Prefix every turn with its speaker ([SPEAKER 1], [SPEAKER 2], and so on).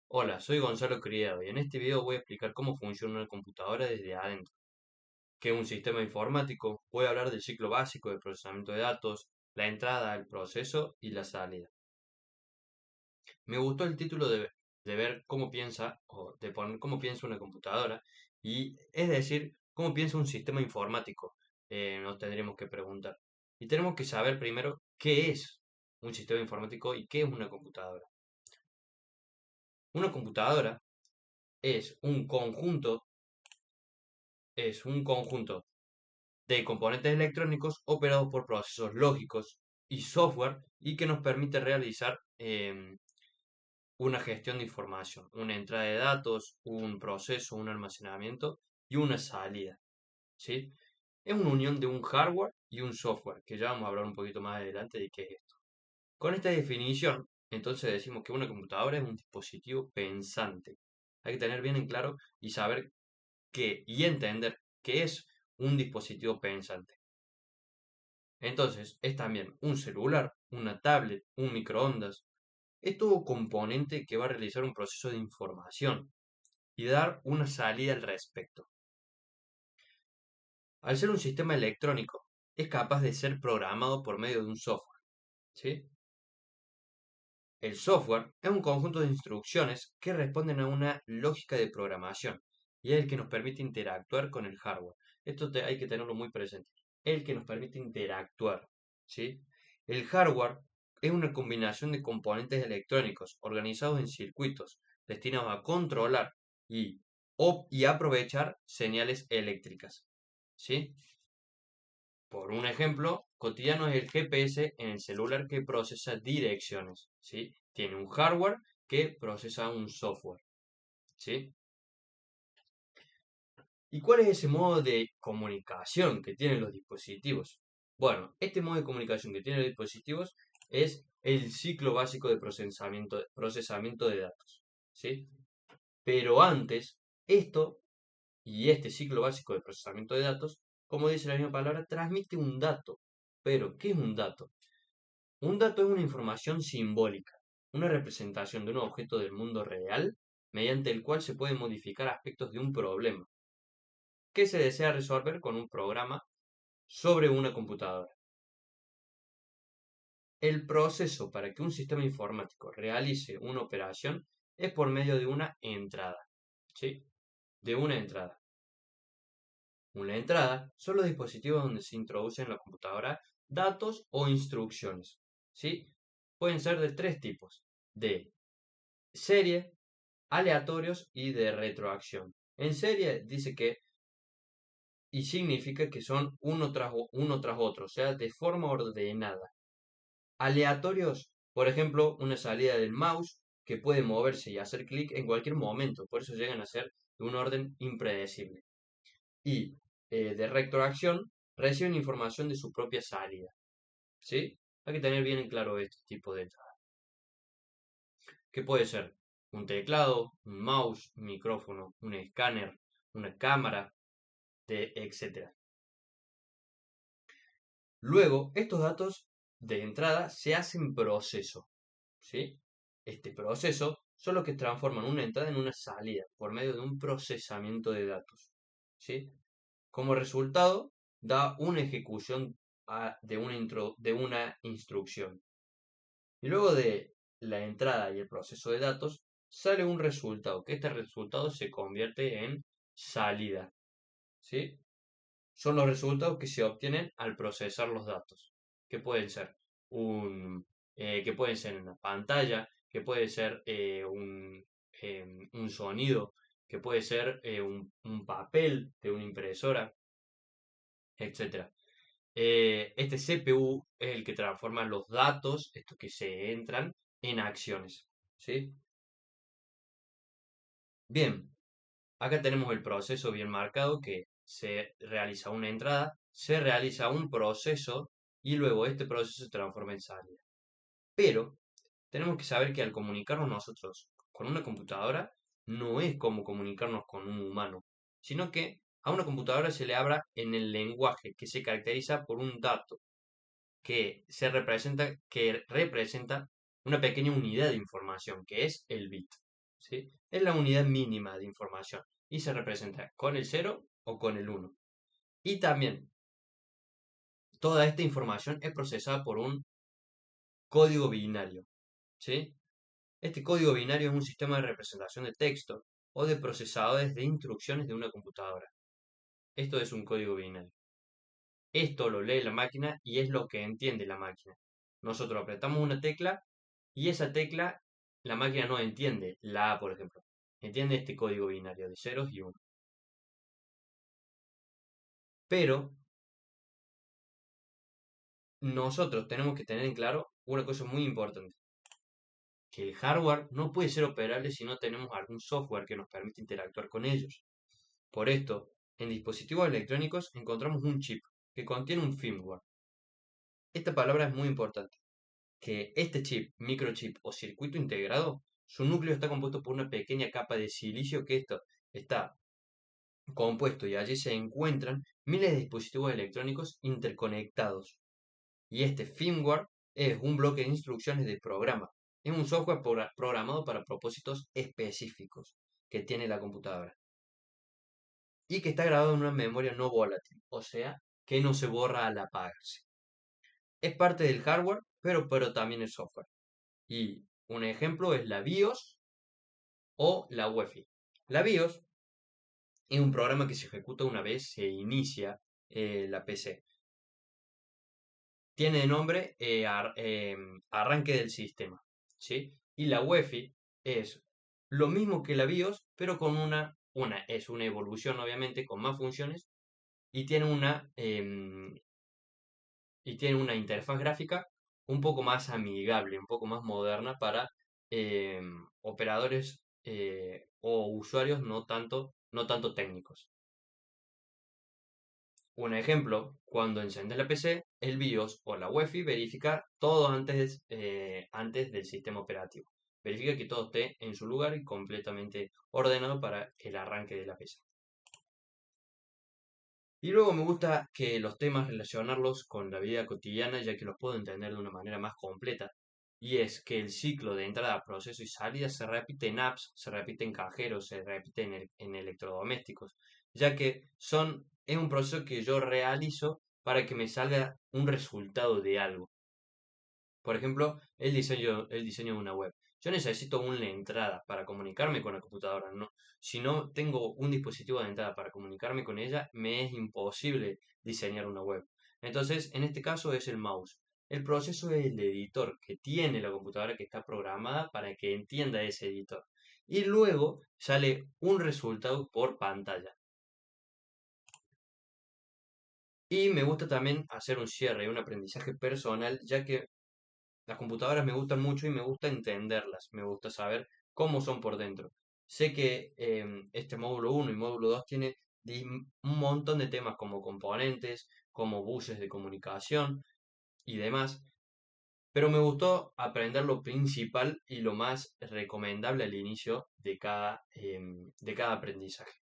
[SPEAKER 1] Hola, soy Gonzalo Criado y en este video voy a explicar cómo funciona una computadora desde adentro. ¿Qué es un sistema informático? Voy a hablar del ciclo básico de procesamiento de datos, la entrada, el proceso y la salida. Me gustó el título de ver cómo piensa, o de poner cómo piensa una computadora, y es decir, cómo piensa un sistema informático. Nos tendríamos que preguntar. Y tenemos que saber primero qué es un sistema informático y qué es una computadora. Una computadora es un conjunto es un conjunto de componentes electrónicos operados por procesos lógicos y software y que nos permite realizar una gestión de información, una entrada de datos, un proceso, un almacenamiento y una salida, ¿sí? Es una unión de un hardware y un software, que ya vamos a hablar un poquito más adelante de qué es esto. Con esta definición, entonces decimos que una computadora es un dispositivo pensante. Hay que tener bien en claro y saber y entender qué es un dispositivo pensante. Entonces, es también un celular, una tablet, un microondas. Es todo componente que va a realizar un proceso de información y dar una salida al respecto. Al ser un sistema electrónico, es capaz de ser programado por medio de un software, ¿sí? El software es un conjunto de instrucciones que responden a una lógica de programación y es el que nos permite interactuar con el hardware. Hay que tenerlo muy presente. El que nos permite interactuar, ¿sí? El hardware es una combinación de componentes electrónicos organizados en circuitos destinados a controlar y, y aprovechar señales eléctricas, ¿sí? Por un ejemplo cotidiano es el GPS en el celular que procesa direcciones, ¿sí? Tiene un hardware que procesa un software, ¿sí? ¿Y cuál es ese modo de comunicación que tienen los dispositivos? Bueno, este modo de comunicación que tienen los dispositivos es el ciclo básico de procesamiento de datos, ¿sí? Pero antes, esto y este ciclo básico de procesamiento de datos, como dice la misma palabra, transmite un dato. Pero, ¿qué es un dato? Un dato es una información simbólica, una representación de un objeto del mundo real mediante el cual se pueden modificar aspectos de un problema que se desea resolver con un programa sobre una computadora. El proceso para que un sistema informático realice una operación es por medio de una entrada, ¿sí? De una entrada. Una entrada son los dispositivos donde se introducen en la computadora datos o instrucciones, ¿sí? Pueden ser de tres tipos: de serie, aleatorios y de retroacción. En serie dice que y significa que son uno tras otro, o sea, de forma ordenada. Aleatorios, por ejemplo, una salida del mouse que puede moverse y hacer clic en cualquier momento, por eso llegan a ser de un orden impredecible. Y de retroacción, reciben información de su propia salida, ¿sí? Hay que tener bien en claro este tipo de entrada. ¿Qué puede ser? Un teclado, un mouse, un micrófono, un escáner, una cámara, etcétera. Luego, estos datos de entrada se hacen proceso, ¿sí? Este proceso son los que transforman una entrada en una salida por medio de un procesamiento de datos, ¿sí? Como resultado, da una ejecución de una instrucción. Y luego de la entrada y el proceso de datos, sale un resultado, que este resultado se convierte en salida, ¿sí? Son los resultados que se obtienen al procesar los datos, que pueden ser un, que pueden ser una pantalla, que puede ser un sonido, que puede ser un papel de una impresora, etcétera. Este CPU es el que transforma los datos, estos que se entran, en acciones, ¿sí? Bien, acá tenemos el proceso bien marcado que se realiza una entrada, se realiza un proceso y luego este proceso se transforma en salida. Pero tenemos que saber que al comunicarnos nosotros con una computadora no es como comunicarnos con un humano, sino que a una computadora se le habla en el lenguaje que se caracteriza por un dato que representa una pequeña unidad de información, que es el bit, ¿sí? Es la unidad mínima de información y se representa con el 0 o con el 1. Y también toda esta información es procesada por un código binario, ¿sí? Este código binario es un sistema de representación de texto o de procesadores de instrucciones de una computadora. Esto es un código binario. Esto lo lee la máquina y es lo que entiende la máquina. Nosotros apretamos una tecla y esa tecla la máquina no entiende la A, por ejemplo. Entiende este código binario de ceros y unos. Pero nosotros tenemos que tener en claro una cosa muy importante, que el hardware no puede ser operable si no tenemos algún software que nos permita interactuar con ellos. Por esto, en dispositivos electrónicos encontramos un chip que contiene un firmware. Esta palabra es muy importante, que este chip, microchip o circuito integrado, su núcleo está compuesto por una pequeña capa de silicio que esto está compuesto y allí se encuentran miles de dispositivos electrónicos interconectados. Y este firmware es un bloque de instrucciones de programa. Es un software programado para propósitos específicos que tiene la computadora y que está grabado en una memoria no volátil, o sea, que no se borra al apagarse. Es parte del hardware, pero también el software. Y un ejemplo es la BIOS o la UEFI. La BIOS es un programa que se ejecuta una vez se inicia la PC. Tiene de nombre arranque del sistema, ¿sí? Y la UEFI es lo mismo que la BIOS, pero con es una evolución obviamente, con más funciones, y tiene una interfaz gráfica un poco más amigable, un poco más moderna para operadores o usuarios no tanto técnicos. Un ejemplo, cuando encendes la PC, el BIOS o la UEFI verifica todo antes del sistema operativo. Verifica que todo esté en su lugar y completamente ordenado para el arranque de la PC. Y luego me gusta que los temas relacionarlos con la vida cotidiana, ya que los puedo entender de una manera más completa. Y es que el ciclo de entrada, proceso y salida se repite en apps, se repite en cajeros, se repite en electrodomésticos, ya que es un proceso que yo realizo para que me salga un resultado de algo. Por ejemplo, el diseño de una web. Yo necesito una entrada para comunicarme con la computadora, ¿no? Si no tengo un dispositivo de entrada para comunicarme con ella, me es imposible diseñar una web. Entonces, en este caso es el mouse. El proceso es el editor que tiene la computadora que está programada para que entienda ese editor. Y luego sale un resultado por pantalla. Y me gusta también hacer un cierre y un aprendizaje personal, ya que las computadoras me gustan mucho y me gusta entenderlas, me gusta saber cómo son por dentro. Sé que este módulo 1 y módulo 2 tiene un montón de temas como componentes, como buses de comunicación y demás, pero me gustó aprender lo principal y lo más recomendable al inicio de cada aprendizaje.